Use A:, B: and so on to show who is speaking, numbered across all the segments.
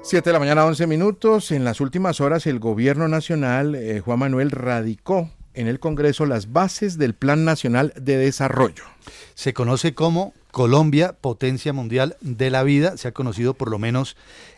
A: 7 de la mañana, 11 minutos. En las últimas horas, el gobierno nacional, Juan Manuel, radicó en el Congreso las bases del Plan Nacional de Desarrollo.
B: Se conoce como Colombia, Potencia Mundial de la Vida. Se ha conocido por lo menos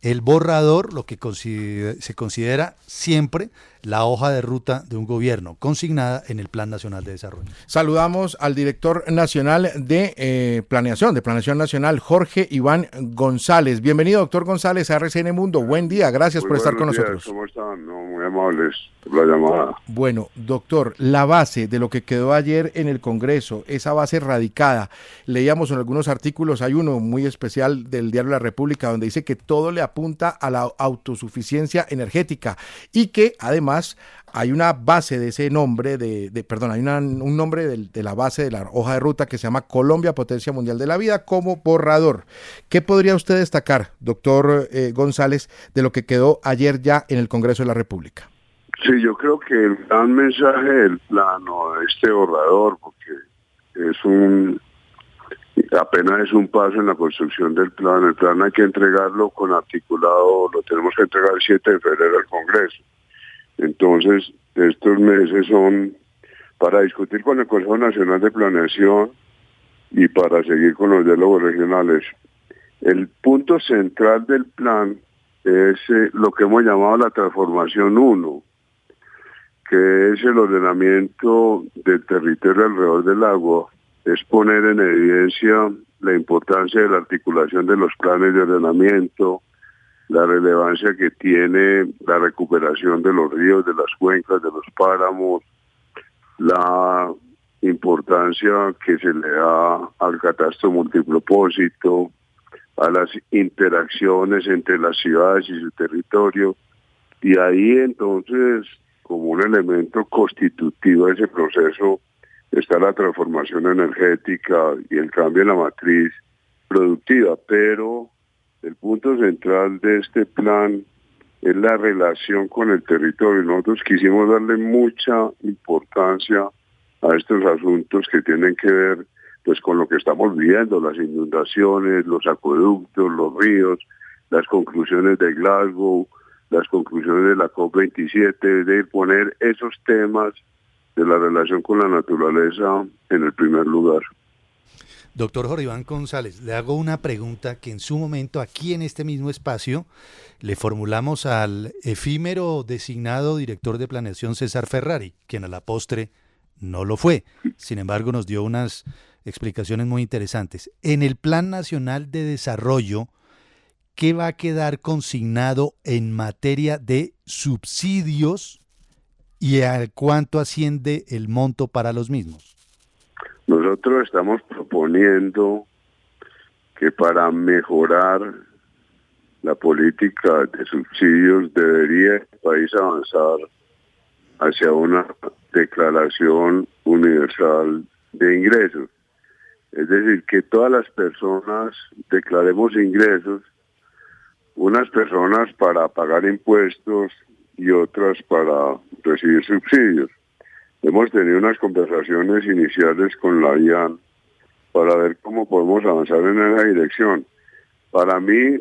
B: el borrador, lo que se considera siempre la hoja de ruta de un gobierno, consignada en el Plan Nacional de Desarrollo.
A: Saludamos al director nacional de Planeación Nacional, Jorge Iván González. Bienvenido, doctor González, a RCN Mundo. Buen día, gracias por estar con nosotros.
C: ¿Cómo están? No, muy amables por la llamada.
A: Bueno, doctor, la base de lo que quedó ayer en el Congreso, esa base radicada, leíamos en algunos artículos, hay uno muy especial del Diario La República, donde dice que todo le apunta a la autosuficiencia energética y que además hay una base de ese nombre, hay un nombre de la base de la hoja de ruta que se llama Colombia, Potencia Mundial de la Vida, como borrador. ¿Qué podría usted destacar, doctor González, de lo que quedó ayer ya en el Congreso de la República?
C: Sí, yo creo que el gran mensaje del plano de este borrador, porque apenas es un paso en la construcción del plan. El plan hay que entregarlo con articulado, lo tenemos que entregar el 7 de febrero al Congreso. Entonces, estos meses son para discutir con el Consejo Nacional de Planeación y para seguir con los diálogos regionales. El punto central del plan es lo que hemos llamado la transformación 1, que es el ordenamiento del territorio alrededor del agua. Es poner en evidencia la importancia de la articulación de los planes de ordenamiento, la relevancia que tiene la recuperación de los ríos, de las cuencas, de los páramos, la importancia que se le da al catastro multipropósito, a las interacciones entre las ciudades y su territorio, y ahí entonces, como un elemento constitutivo de ese proceso, está la transformación energética y el cambio en la matriz productiva, pero el punto central de este plan es la relación con el territorio. Nosotros quisimos darle mucha importancia a estos asuntos que tienen que ver pues con lo que estamos viendo, las inundaciones, los acueductos, los ríos, las conclusiones de Glasgow, las conclusiones de la COP27, de poner esos temas de la relación con la naturaleza en el primer lugar.
B: Doctor Jorge Iván González, le hago una pregunta que en su momento aquí en este mismo espacio le formulamos al efímero designado director de planeación César Ferrari, quien a la postre no lo fue. Sin embargo, nos dio unas explicaciones muy interesantes. En el Plan Nacional de Desarrollo, ¿qué va a quedar consignado en materia de subsidios y a cuánto asciende el monto para los mismos?
C: Nosotros estamos proponiendo que para mejorar la política de subsidios debería el país avanzar hacia una declaración universal de ingresos. Es decir, que todas las personas declaremos ingresos, unas personas para pagar impuestos y otras para recibir subsidios. Hemos tenido unas conversaciones iniciales con la IAN para ver cómo podemos avanzar en esa dirección. Para mí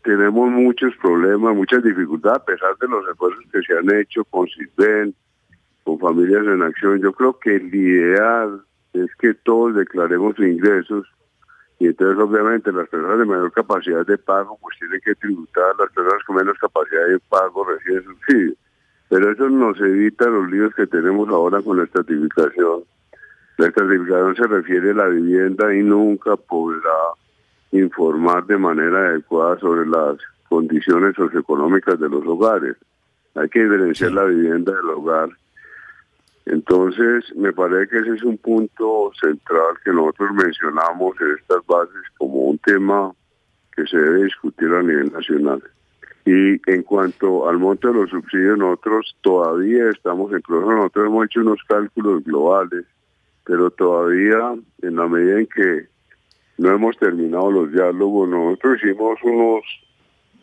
C: tenemos muchos problemas, muchas dificultades, a pesar de los esfuerzos que se han hecho con CISBEN, con Familias en Acción. Yo creo que el ideal es que todos declaremos ingresos y entonces obviamente las personas de mayor capacidad de pago pues tienen que tributar, las personas con menos capacidad de pago reciben subsidios. Pero eso nos evita los líos que tenemos ahora con la estratificación. La estratificación se refiere a la vivienda y nunca podrá informar de manera adecuada sobre las condiciones socioeconómicas de los hogares. Hay que diferenciar la vivienda del hogar. Entonces, me parece que ese es un punto central que nosotros mencionamos en estas bases como un tema que se debe discutir a nivel nacional. Y en cuanto al monto de los subsidios, nosotros todavía estamos en proceso. Nosotros hemos hecho unos cálculos globales, pero todavía en la medida en que no hemos terminado los diálogos, nosotros hicimos unos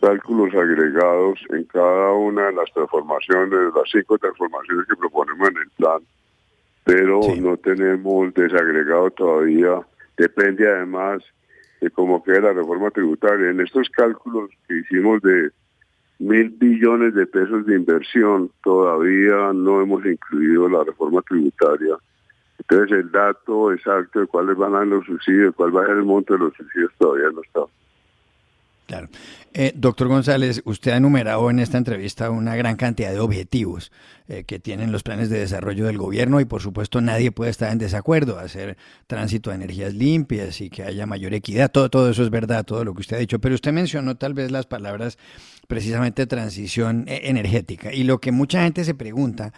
C: cálculos agregados en cada una de las transformaciones, las 5 transformaciones que proponemos en el plan, pero no tenemos desagregado todavía. Depende además de cómo queda la reforma tributaria. En estos cálculos que hicimos de 1.000 billones de pesos de inversión, todavía no hemos incluido la reforma tributaria. Entonces el dato exacto de cuáles van a ser los subsidios, cuál va a ser el monto de los subsidios todavía no está.
D: Claro. Doctor González, usted ha enumerado en esta entrevista una gran cantidad de objetivos que tienen los planes de desarrollo del gobierno y por supuesto nadie puede estar en desacuerdo, hacer tránsito a energías limpias y que haya mayor equidad, todo eso es verdad, todo lo que usted ha dicho, pero usted mencionó tal vez las palabras precisamente transición energética y lo que mucha gente se pregunta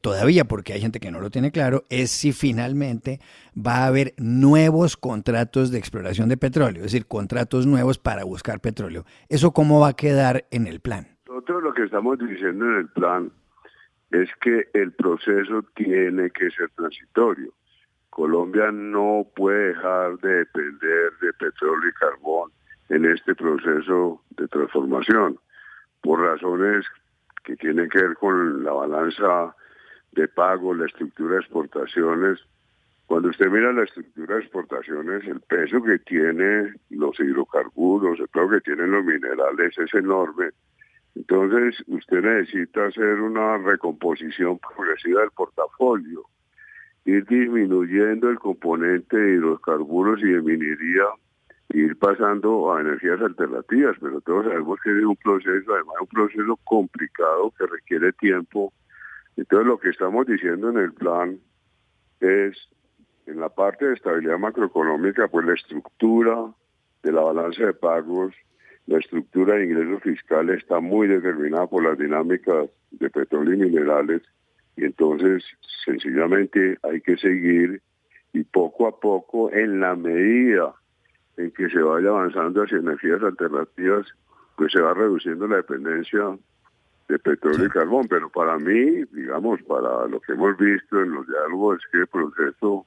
D: todavía, porque hay gente que no lo tiene claro, es si finalmente va a haber nuevos contratos de exploración de petróleo, es decir, contratos nuevos para buscar petróleo. ¿Eso cómo va a quedar en el plan?
C: Nosotros lo que estamos diciendo en el plan es que el proceso tiene que ser transitorio. Colombia no puede dejar de depender de petróleo y carbón en este proceso de transformación, por razones que tienen que ver con la balanza de pago, la estructura de exportaciones. Cuando usted mira la estructura de exportaciones, el peso que tiene los hidrocarburos, el peso que tienen los minerales es enorme. Entonces, usted necesita hacer una recomposición progresiva del portafolio, ir disminuyendo el componente de hidrocarburos y de minería, e ir pasando a energías alternativas, pero todos sabemos que es un proceso, además un proceso complicado que requiere tiempo. Entonces, lo que estamos diciendo en el plan es, en la parte de estabilidad macroeconómica, pues la estructura de la balanza de pagos, la estructura de ingresos fiscales está muy determinada por las dinámicas de petróleo y minerales, y entonces sencillamente hay que seguir y poco a poco, en la medida en que se vaya avanzando hacia energías alternativas, pues se va reduciendo la dependencia de petróleo y carbón. Pero para mí, digamos, para lo que hemos visto en los diálogos, es que el proceso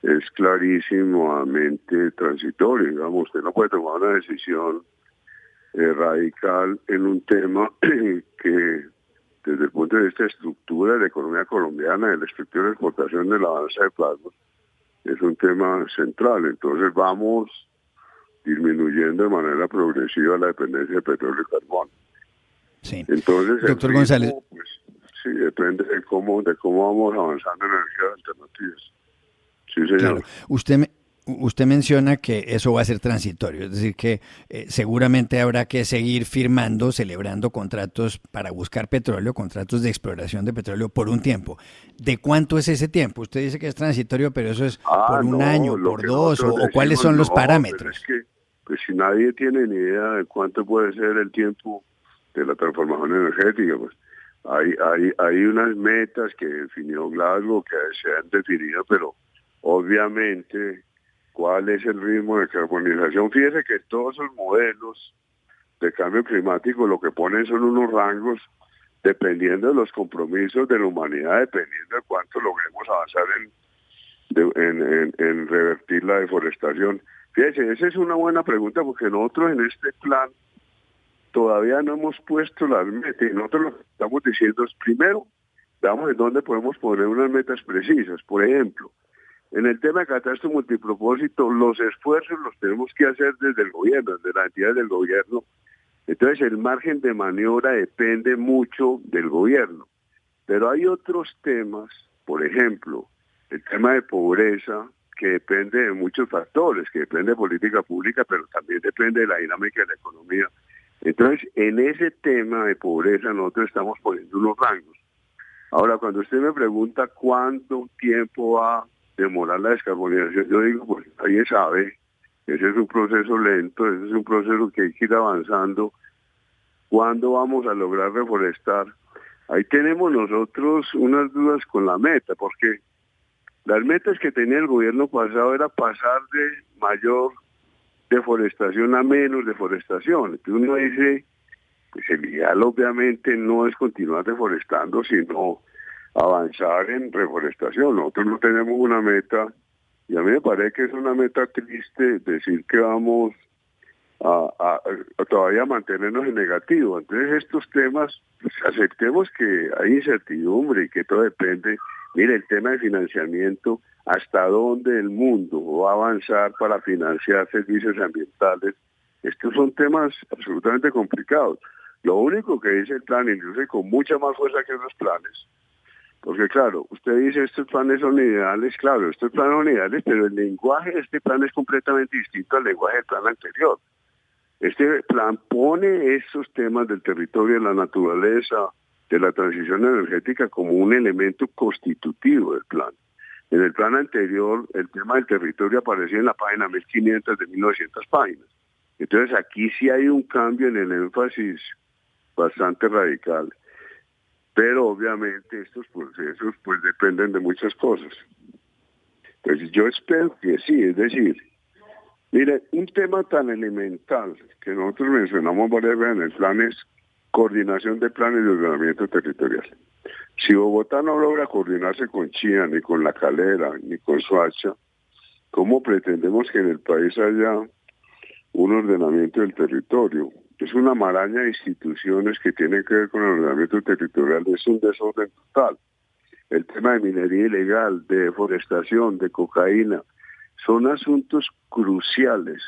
C: es clarísimamente transitorio. Digamos, usted no puede tomar una decisión radical en un tema que desde el punto de vista de estructura de la economía colombiana, de la estructura de exportación de la balanza de pagos, es un tema central. Entonces vamos disminuyendo de manera progresiva la dependencia de petróleo y carbón.
D: Sí.
C: Entonces,
D: doctor González,
C: pues, sí, depende de cómo vamos avanzando en energías alternativas. Sí, señor.
D: Claro. Usted menciona que eso va a ser transitorio, es decir, que seguramente habrá que seguir firmando, celebrando contratos para buscar petróleo, contratos de exploración de petróleo por un tiempo. ¿De cuánto es ese tiempo? Usted dice que es transitorio, pero eso es por un año, por dos, o cuáles son los parámetros.
C: Es que, pues si nadie tiene ni idea de cuánto puede ser el tiempo de la transformación energética, pues hay unas metas que definió Glasgow que se han definido, pero obviamente cuál es el ritmo de carbonización. Fíjese que todos esos modelos de cambio climático lo que ponen son unos rangos dependiendo de los compromisos de la humanidad, dependiendo de cuánto logremos avanzar en revertir la deforestación. Fíjese, esa es una buena pregunta porque nosotros en este plan todavía no hemos puesto las metas y nosotros lo que estamos diciendo es, primero, veamos en dónde podemos poner unas metas precisas. Por ejemplo, en el tema de catastro multipropósito, los esfuerzos los tenemos que hacer desde el gobierno, desde las entidades del gobierno. Entonces el margen de maniobra depende mucho del gobierno. Pero hay otros temas, por ejemplo, el tema de pobreza, que depende de muchos factores, que depende de política pública, pero también depende de la dinámica de la economía. Entonces, en ese tema de pobreza nosotros estamos poniendo unos rangos. Ahora, cuando usted me pregunta cuánto tiempo va a demorar la descarbonización, yo digo, pues nadie sabe, ese es un proceso lento, ese es un proceso que hay que ir avanzando. ¿Cuándo vamos a lograr reforestar? Ahí tenemos nosotros unas dudas con la meta, porque las metas que tenía el gobierno pasado era pasar de mayor deforestación a menos deforestación. Entonces uno dice, pues el ideal obviamente no es continuar deforestando, sino avanzar en reforestación. Nosotros no tenemos una meta, y a mí me parece que es una meta triste decir que vamos a todavía mantenernos en negativo. Entonces estos temas, pues, aceptemos que hay incertidumbre y que todo depende Mire, el tema de financiamiento, hasta dónde el mundo va a avanzar para financiar servicios ambientales, estos son temas absolutamente complicados. Lo único que dice el plan, incluso con mucha más fuerza que los planes, porque claro, usted dice estos planes son ideales, claro, estos planes son ideales, pero el lenguaje de este plan es completamente distinto al lenguaje del plan anterior. Este plan pone esos temas del territorio, de la naturaleza, de la transición energética como un elemento constitutivo del plan. En el plan anterior, el tema del territorio aparecía en la página 1500 de 1900 páginas. Entonces aquí sí hay un cambio en el énfasis bastante radical. Pero obviamente estos procesos pues dependen de muchas cosas. Entonces yo espero que sí, es decir, mire, un tema tan elemental que nosotros mencionamos varias veces en el plan es coordinación de planes de ordenamiento territorial. Si Bogotá no logra coordinarse con Chía, ni con La Calera, ni con Soacha, ¿cómo pretendemos que en el país haya un ordenamiento del territorio? Es una maraña de instituciones que tienen que ver con el ordenamiento territorial, es un desorden total. El tema de minería ilegal, de deforestación, de cocaína, son asuntos cruciales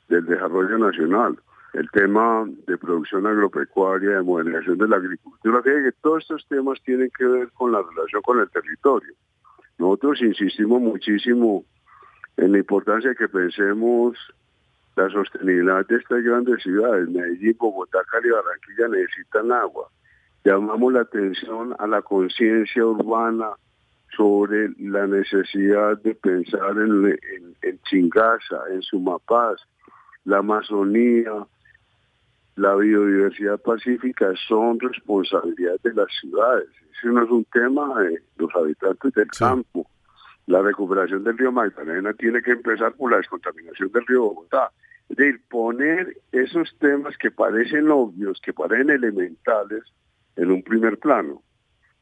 C: del desarrollo nacional. El tema de producción agropecuaria, de modernización de la agricultura, que todos estos temas tienen que ver con la relación con el territorio. Nosotros insistimos muchísimo en la importancia de que pensemos la sostenibilidad de estas grandes ciudades. Medellín, Bogotá, Cali, Barranquilla necesitan agua. Llamamos la atención a la conciencia urbana sobre la necesidad de pensar en Chingaza, en Sumapaz, la Amazonía, la biodiversidad pacífica son responsabilidad de las ciudades. Ese no es un tema de los habitantes del campo. La recuperación del río Magdalena tiene que empezar por la descontaminación del río Bogotá. Es decir, poner esos temas que parecen obvios, que parecen elementales, en un primer plano,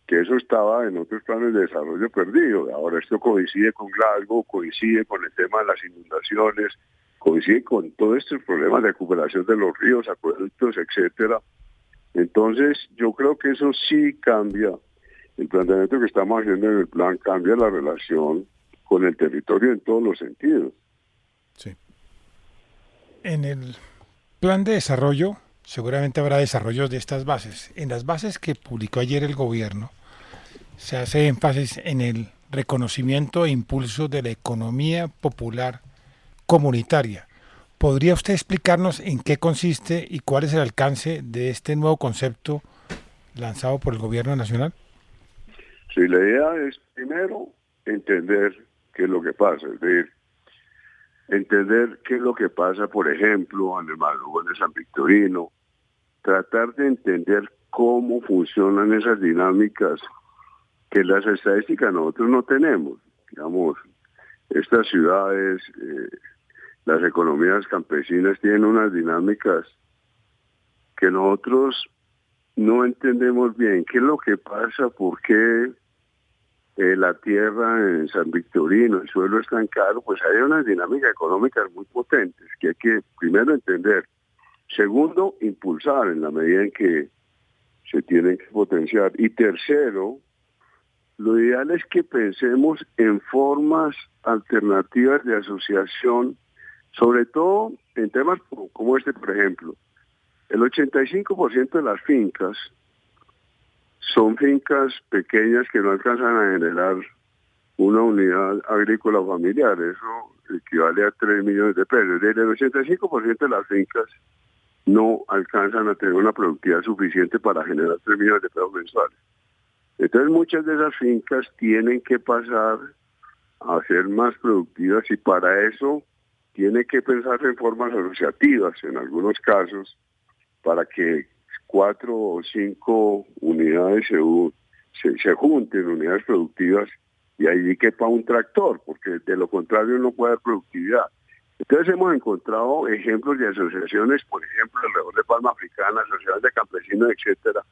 C: que eso estaba en otros planes de desarrollo perdido. Ahora esto coincide con Glasgow, coincide con el tema de las inundaciones, coincide con todos estos problemas de recuperación de los ríos, acueductos, etcétera. Entonces, yo creo que eso sí cambia. El planteamiento que estamos haciendo en el plan cambia la relación con el territorio en todos los sentidos.
A: Sí.
E: En el plan de desarrollo, seguramente habrá desarrollos de estas bases. En las bases que publicó ayer el gobierno, se hace énfasis en el reconocimiento e impulso de la economía popular comunitaria. ¿Podría usted explicarnos en qué consiste y cuál es el alcance de este nuevo concepto lanzado por el gobierno nacional?
C: Sí, la idea es primero entender qué es lo que pasa, es decir, entender qué es lo que pasa, por ejemplo, en el Madrugón de San Victorino, tratar de entender cómo funcionan esas dinámicas que las estadísticas nosotros no tenemos. Digamos, estas ciudades, las economías campesinas tienen unas dinámicas que nosotros no entendemos bien. ¿Qué es lo que pasa? ¿Por qué la tierra en San Victorino, el suelo es tan caro? Pues hay unas dinámicas económicas muy potentes que hay que primero entender. Segundo, impulsar en la medida en que se tienen que potenciar. Y tercero, lo ideal es que pensemos en formas alternativas de asociación, sobre todo en temas como este, por ejemplo. El 85% de las fincas son fincas pequeñas que no alcanzan a generar una unidad agrícola familiar. Eso equivale a 3 millones de pesos. Del 85% de las fincas no alcanzan a tener una productividad suficiente para generar 3 millones de pesos mensuales. Entonces muchas de esas fincas tienen que pasar a ser más productivas y para eso tiene que pensar en formas asociativas en algunos casos para que 4 o 5 unidades se junten, unidades productivas, y allí quepa un tractor, porque de lo contrario no puede haber productividad. Entonces hemos encontrado ejemplos de asociaciones, por ejemplo, alrededor de Palma Africana, asociaciones de campesinos, etcétera.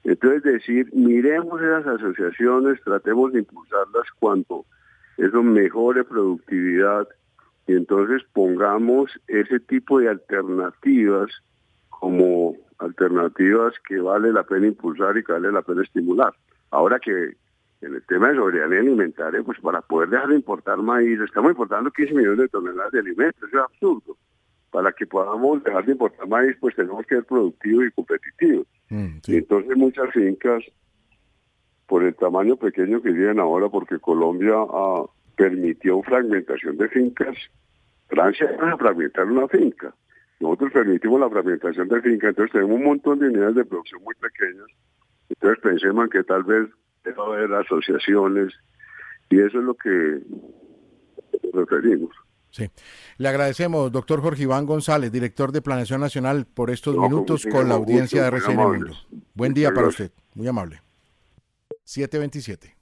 C: Entonces decir, miremos esas asociaciones, tratemos de impulsarlas cuando eso mejore productividad, y entonces pongamos ese tipo de alternativas como alternativas que vale la pena impulsar y que vale la pena estimular. Ahora que en el tema de soberanía alimentaria, pues para poder dejar de importar maíz, estamos importando 15 millones de toneladas de alimentos, eso es absurdo. Para que podamos dejar de importar maíz, pues tenemos que ser productivos y competitivos.
A: Sí.
C: Y entonces muchas fincas, por el tamaño pequeño que tienen ahora, porque Colombia permitió fragmentación de fincas, Francia va a fragmentar una finca. Nosotros permitimos la fragmentación de finca, entonces tenemos un montón de unidades de producción muy pequeñas. Entonces pensemos que tal vez debe haber asociaciones y eso es lo que nos referimos.
A: Sí. Le agradecemos, doctor Jorge Iván González, director de Planeación Nacional, por estos minutos con la audiencia de RCN Mundo. Buen día para usted, muy amable. 7:27.